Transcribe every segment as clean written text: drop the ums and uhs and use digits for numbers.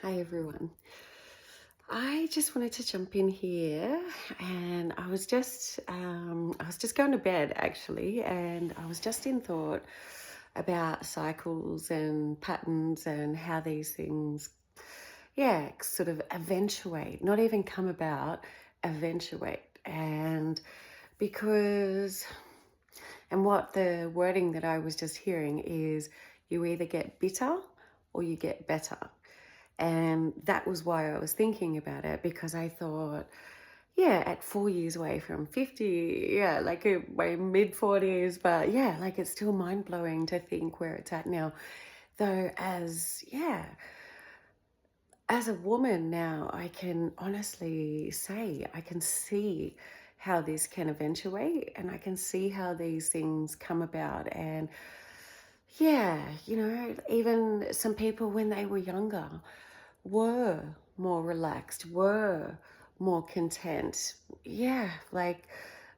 Hi everyone. I just wanted to jump in here, and I was just going to bed actually, and I was just in thought about cycles and patterns and how these things, yeah, sort of eventuate, not even come about, eventuate. And because, and what the wording that I was just hearing is, you either get bitter or you get better. And that was why I was thinking about it, because I thought, yeah, at 4 years away from 50, yeah, like my mid 40s, but yeah, like it's still mind blowing to think where it's at now. Though, as a woman now, I can honestly say I can see how this can eventuate, and I can see how these things come about. And yeah, even some people when they were younger were more relaxed, were more content. Yeah, like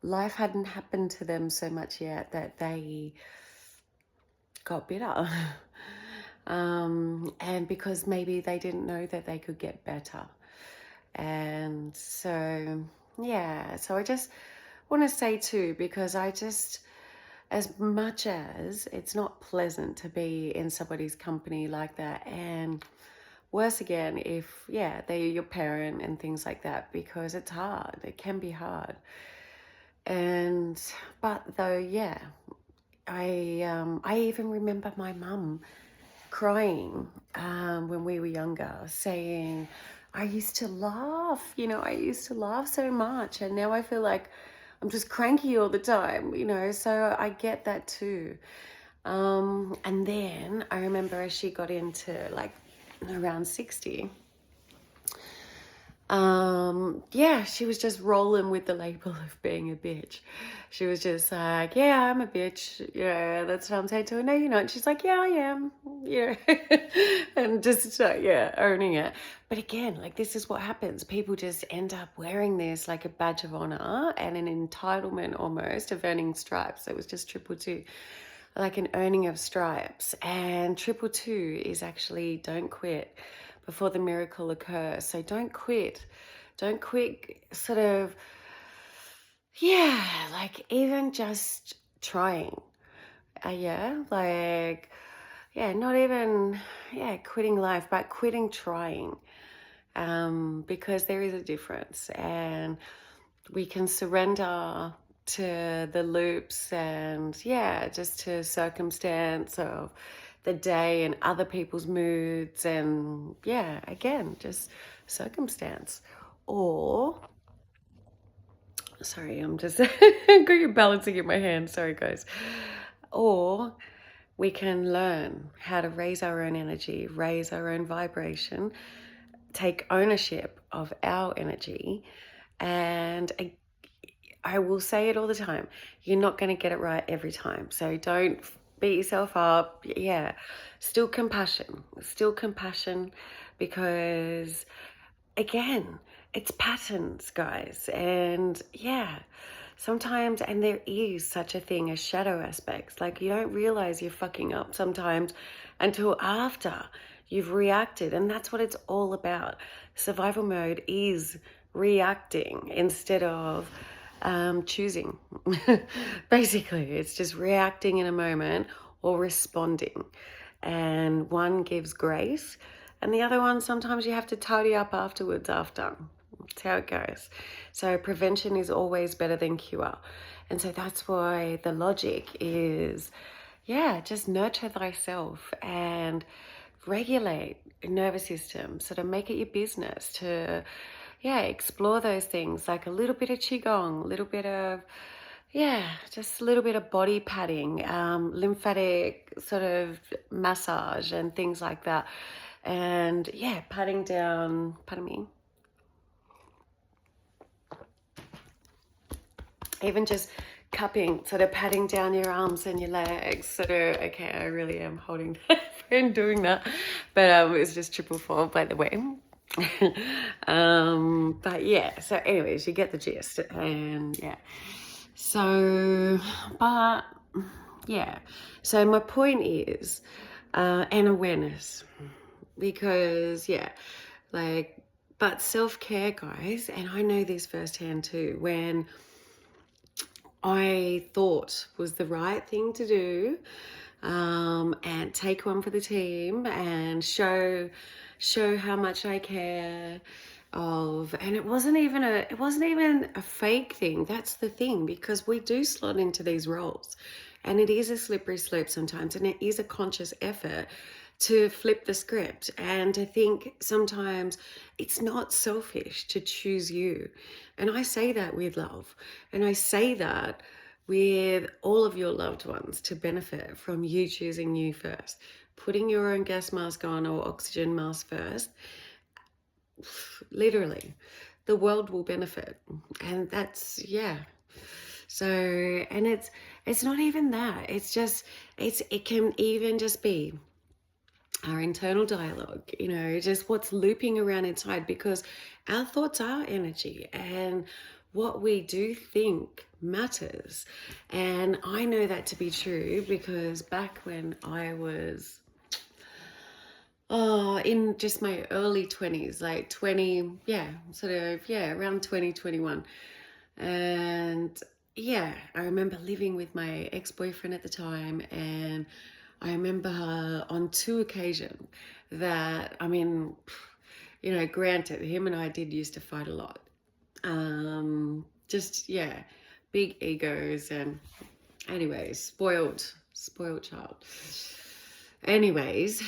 life hadn't happened to them so much yet that they got bitter. And because maybe they didn't know that they could get better. And so, yeah, so I just want to say too, because as much as it's not pleasant to be in somebody's company like that, and worse again if, yeah, they're your parent and things like that, because it's hard. It can be hard. And, but though, yeah, I even remember my mum crying when we were younger, saying, I used to laugh so much, and now I feel like I'm just cranky all the time. So I get that too. And then I remember as she got into like around 60, yeah, she was just rolling with the label of being a bitch. She was just like, yeah, I'm a bitch. Yeah, that's what I'm saying to her. No, you're not. She's like, yeah, I am. Yeah. And just, yeah, owning it. But again, like, this is what happens. People just end up wearing this like a badge of honor and an entitlement almost of earning stripes. It was just triple two, like an earning of stripes. And triple two is actually don't quit before the miracle occurs. So don't quit. Don't quit, sort of, yeah, like even just trying. Yeah, like, yeah, not even, yeah, quitting life, but quitting trying. Because there is a difference, and we can surrender to the loops and, yeah, just to circumstance of the day and other people's moods, and, yeah, again, just circumstance. Or, sorry, I'm just got you balancing in my hand. Sorry, guys. Or we can learn how to raise our own energy, raise our own vibration, take ownership of our energy. And I will say it all the time, you're not going to get it right every time. So don't beat yourself up. Yeah, still compassion, because again, it's patterns, guys. And yeah, sometimes, and there is such a thing as shadow aspects. Like, you don't realize you're fucking up sometimes until after you've reacted. And that's what it's all about. Survival mode is reacting instead of choosing. Basically, it's just reacting in a moment or responding. And one gives grace, and the other one, sometimes you have to tidy up afterwards after. That's how it goes. So prevention is always better than cure. And so that's why the logic is, yeah, just nurture thyself and regulate your nervous system. Sort of make it your business to, yeah, explore those things, like a little bit of qigong, a little bit of, yeah, just a little bit of body patting, lymphatic sort of massage and things like that. And yeah, patting down, pardon me, even just cupping, sort of patting down your arms and your legs, sort of, okay, I really am holding that and doing that. But it's just triple four, by the way. But yeah, so anyways, you get the gist. And yeah, so, but yeah, so my point is, and awareness. because yeah, like, but self-care, guys, and I know this firsthand too, when I thought was the right thing to do, and take one for the team and show how much I care of, and it wasn't even a fake thing. That's the thing, because we do slot into these roles, and it is a slippery slope sometimes, and it is a conscious effort to flip the script and to think sometimes it's not selfish to choose you. And I say that with love, and I say that with all of your loved ones, to benefit from you choosing you first, putting your own gas mask on or oxygen mask first. Literally, the world will benefit. And that's, yeah. So, and it's not even that, it's just, it can even just be our internal dialogue, just what's looping around inside, because our thoughts are energy, and what we do think matters. And I know that to be true, because back when I was in just my early 20s, like 20, yeah, sort of, yeah, around 2021. And yeah, I remember living with my ex-boyfriend at the time, and I remember on 2 occasions that, I mean, granted, him and I did used to fight a lot. Just, yeah, big egos, and anyways, spoiled child. Anyways,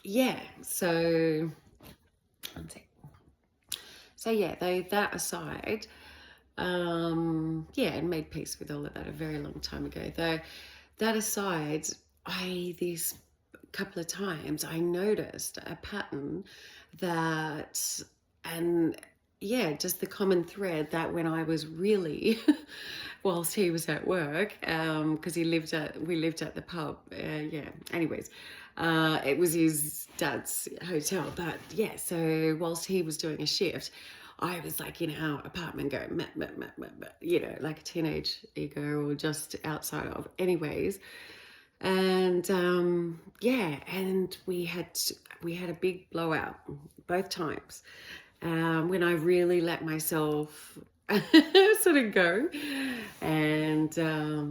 yeah, so, one sec. So yeah, that aside, yeah, and made peace with all of that a very long time ago. Though, that aside, this couple of times I noticed a pattern that, and yeah, just the common thread that when I was really, whilst he was at work, because we lived at the pub, yeah, anyways, it was his dad's hotel, but yeah, so whilst he was doing a shift, I was like in our apartment going, like a teenage ego, or just outside of, anyways. And yeah, and we had a big blowout both times, when I really let myself sort of go. And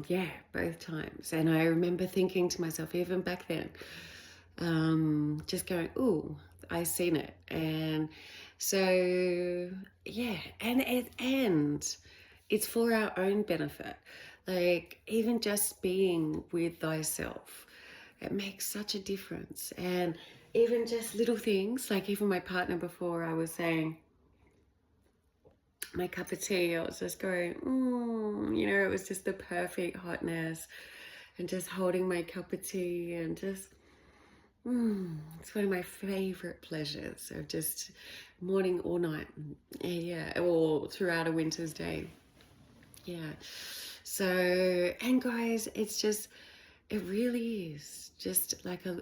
yeah, both times. And I remember thinking to myself, even back then, just going, ooh, I seen it. And so yeah, and it's for our own benefit. Like, even just being with thyself, it makes such a difference. And even just little things, like even my partner, before I was saying my cup of tea, I was just going, it was just the perfect hotness, and just holding my cup of tea, and just, it's one of my favorite pleasures of just morning or night, yeah, or throughout a winter's day, yeah. So, and guys, it really is just like a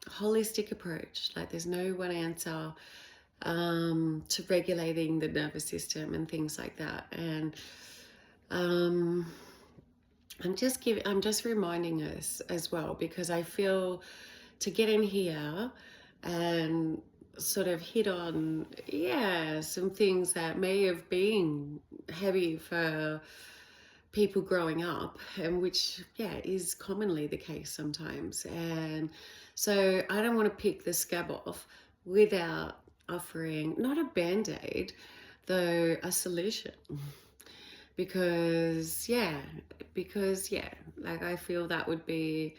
holistic approach. Like, there's no one answer to regulating the nervous system and things like that. And I'm just reminding us as well, because I feel to get in here and sort of hit on, yeah, some things that may have been heavy for people growing up, and which, yeah, is commonly the case sometimes. And so I don't want to pick the scab off without offering not a band-aid, though a solution. Because yeah, like, I feel that would be,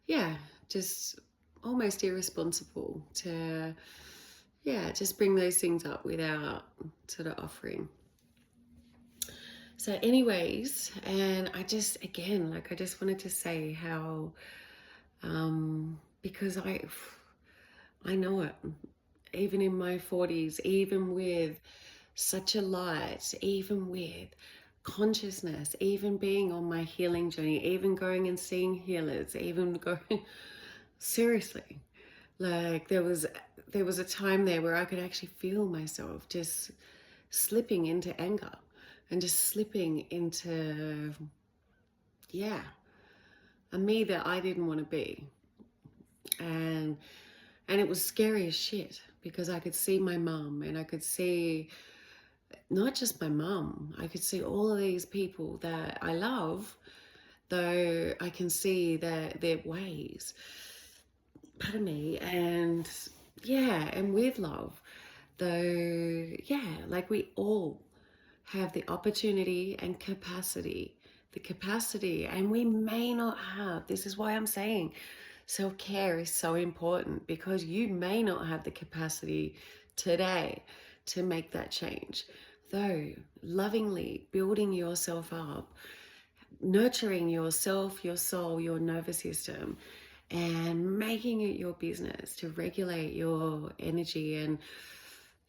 yeah, just almost irresponsible to, yeah, just bring those things up without sort of offering. So anyways, and I just wanted to say how, because I know it, even in my 40s, even with such a light, even with consciousness, even being on my healing journey, even going and seeing healers, even going, seriously, like, there was a time there where I could actually feel myself just slipping into anger, and just slipping into, yeah, a me that I didn't want to be. And And it was scary as shit because I could see my mum, and I could see not just my mum, I could see all of these people that I love, though I can see their ways, pardon me, and yeah, and with love, though, yeah, like we all have the opportunity and capacity, and we may not have. This is why I'm saying self-care is so important, because you may not have the capacity today to make that change. Though lovingly building yourself up, nurturing yourself, your soul, your nervous system, and making it your business to regulate your energy, and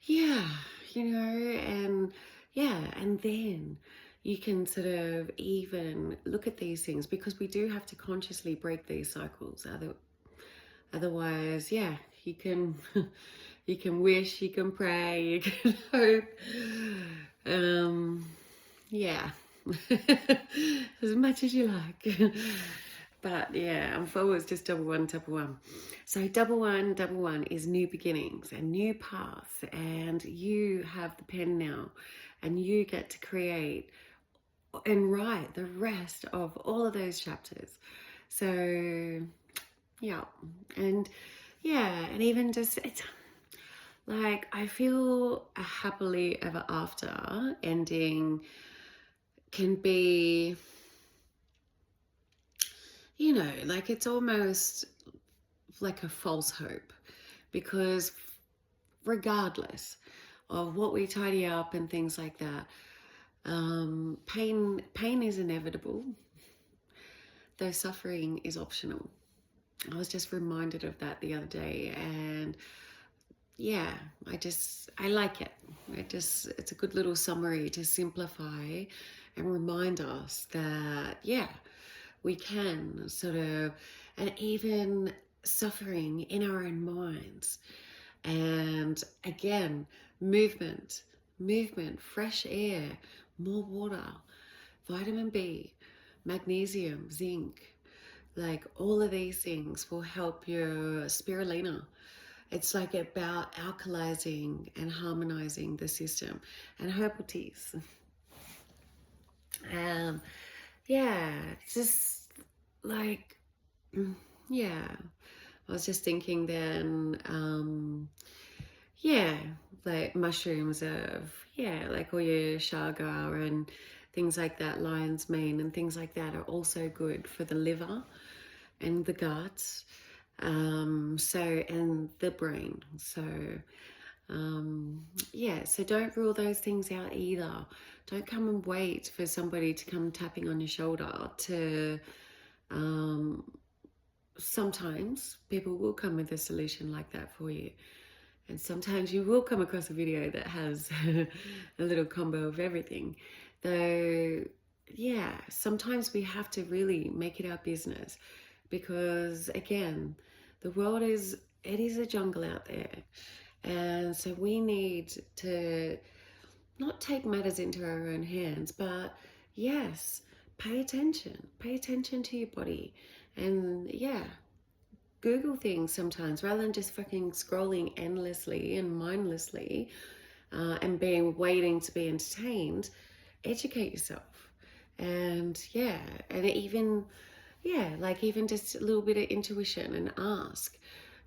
yeah, and yeah, and then you can sort of even look at these things, because we do have to consciously break these cycles. Otherwise, yeah, you can you can wish, you can pray, you can hope. Yeah. As much as you like. But yeah, and forwards just double one, double one. So double one is new beginnings and new paths, and you have the pen now, and you get to create and write the rest of all of those chapters. So yeah, and yeah, and even just it's like I feel a happily ever after ending can be, like it's almost like a false hope, because regardless of what we tidy up and things like that, pain is inevitable, though suffering is optional. I was just reminded of that the other day, and yeah, I like it. It's a good little summary to simplify and remind us that, yeah, we can sort of, and even suffering in our own minds. And again, movement, fresh air, more water, vitamin B, magnesium, zinc, like all of these things will help your spirulina. It's like about alkalizing and harmonizing the system, and herbal teas. Yeah, it's just like, yeah, I was just thinking then, yeah, like mushrooms of, yeah, like all your chaga and things like that, lion's mane and things like that are also good for the liver and the gut, and the brain. So, yeah, so don't rule those things out either. Don't come and wait for somebody to come tapping on your shoulder to, sometimes people will come with a solution like that for you. And sometimes you will come across a video that has a little combo of everything. Though, yeah, sometimes we have to really make it our business, because again, the world is a jungle out there. And so we need to not take matters into our own hands, but yes, pay attention to your body. And yeah, Google things sometimes rather than just fucking scrolling endlessly and mindlessly, and waiting to be entertained. Educate yourself. And yeah, and even, yeah, like even just a little bit of intuition and ask.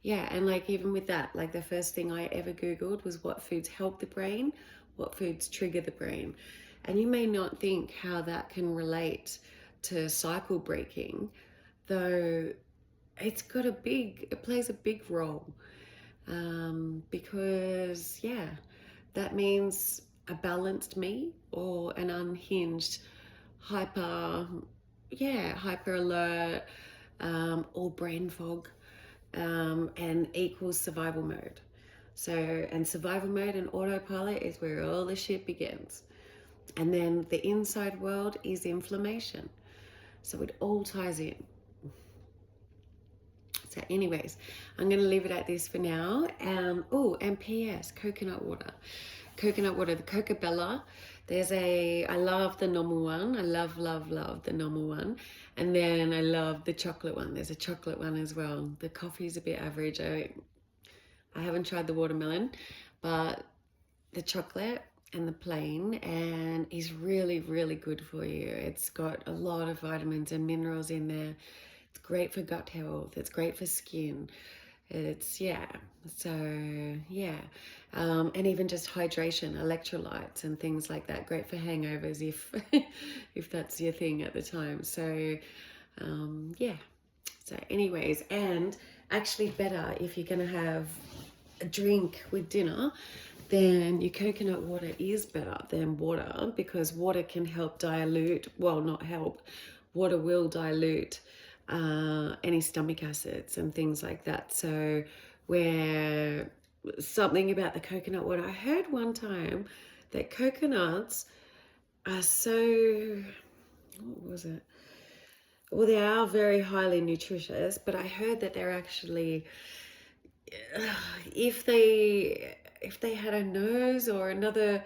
Yeah, and like even with that, like the first thing I ever Googled was what foods help the brain, what foods trigger the brain. And you may not think how that can relate to cycle breaking, though it plays a big role, because yeah, that means a balanced me or an unhinged hyper alert, or brain fog, and equals survival mode. So, and survival mode and autopilot is where all the shit begins. And then the inside world is inflammation. So it all ties in. So anyways, I'm going to leave it at this for now. Oh, and P.s. Coconut water, the Cocobella. I love the normal one. I love the normal one. And then I love the chocolate one. There's a chocolate one as well. The coffee's a bit average. I haven't tried the watermelon, but the chocolate and the plain, and is really, really good for you. It's got a lot of vitamins and minerals in there. It's great for gut health. It's great for skin. It's, yeah, so yeah. And even just hydration, electrolytes and things like that. Great for hangovers if if that's your thing at the time. So yeah. So anyways, and actually better if you're gonna have a drink with dinner, then your coconut water is better than water, because water can help dilute, well, not help, water will dilute any stomach acids and things like that. So where something about the coconut water, I heard one time that coconuts are so, what was it? Well, they are very highly nutritious, but I heard that they're actually, if they had a nose or another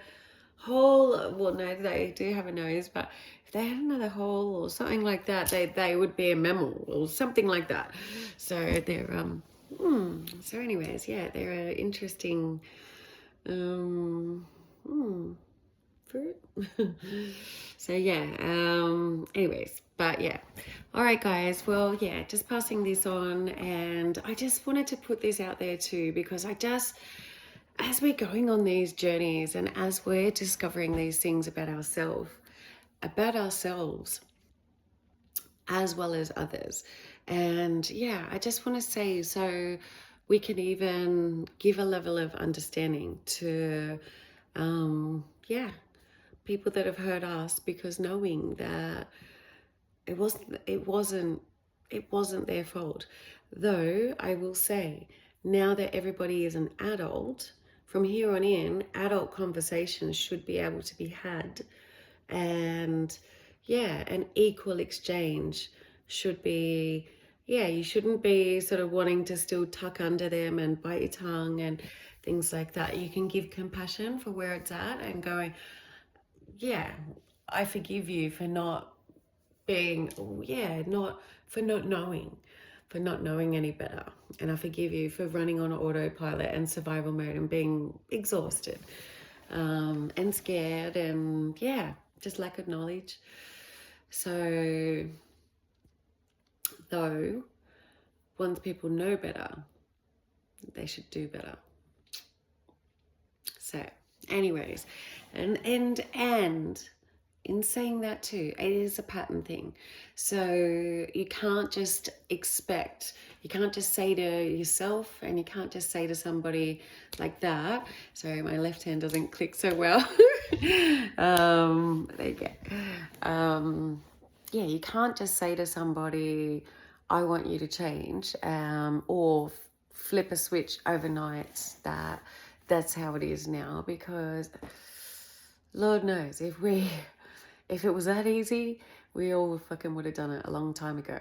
hole, well, no, they do have a nose, but if they had another hole or something like that, they would be a mammal or something like that. So they're so anyways, yeah, they're an interesting fruit. So yeah, anyways, but yeah. All right, guys, well, yeah, just passing this on, and I just wanted to put this out there too, because as we're going on these journeys and as we're discovering these things about ourselves as well as others. And yeah, I just want to say, so we can even give a level of understanding to yeah, people that have hurt us, because knowing that it wasn't their fault. Though I will say, now that everybody is an adult, from here on in, adult conversations should be able to be had, and yeah, an equal exchange should be, yeah, you shouldn't be sort of wanting to still tuck under them and bite your tongue and things like that. You can give compassion for where it's at and going, yeah, I forgive you for not being, yeah, not for not knowing any better, and I forgive you for running on autopilot and survival mode and being exhausted and scared, and yeah, just lack of knowledge. So though, once people know better, they should do better. So anyways, and in saying that too, it is a pattern thing. So you can't just say to yourself, and you can't just say to somebody like that. Sorry, my left hand doesn't click so well. There you go. Yeah, you can't just say to somebody, I want you to change, or flip a switch overnight that's how it is now, because Lord knows if it was that easy, we all fucking would have done it a long time ago.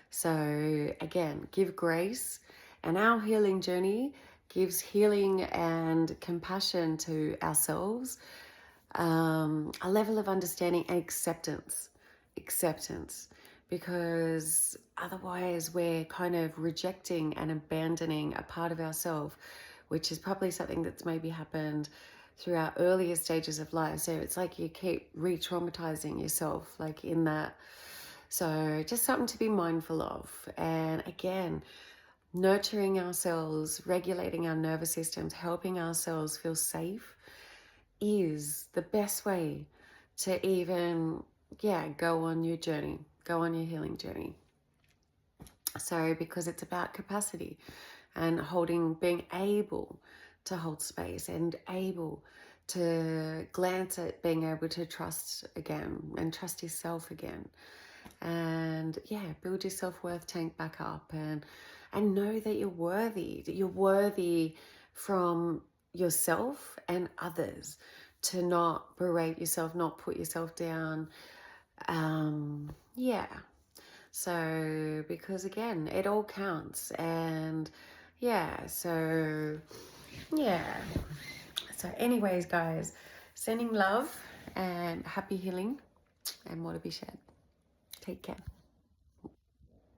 So again, give grace, and our healing journey gives healing and compassion to ourselves, a level of understanding and acceptance, because otherwise we're kind of rejecting and abandoning a part of ourselves, which is probably something that's maybe happened through our earlier stages of life. So it's like you keep re-traumatizing yourself, like in that. So just something to be mindful of. And again, nurturing ourselves, regulating our nervous systems, helping ourselves feel safe is the best way to even, yeah, go on your journey, go on your healing journey. So because it's about capacity and being able to hold space and able to glance at being able to trust again and trust yourself again, and yeah, build your self-worth tank back up, and know that you're worthy from yourself and others, to not berate yourself, not put yourself down. Yeah, so because again, it all counts. And yeah, so yeah. So anyways, guys, sending love and happy healing, and more to be shared. Take care.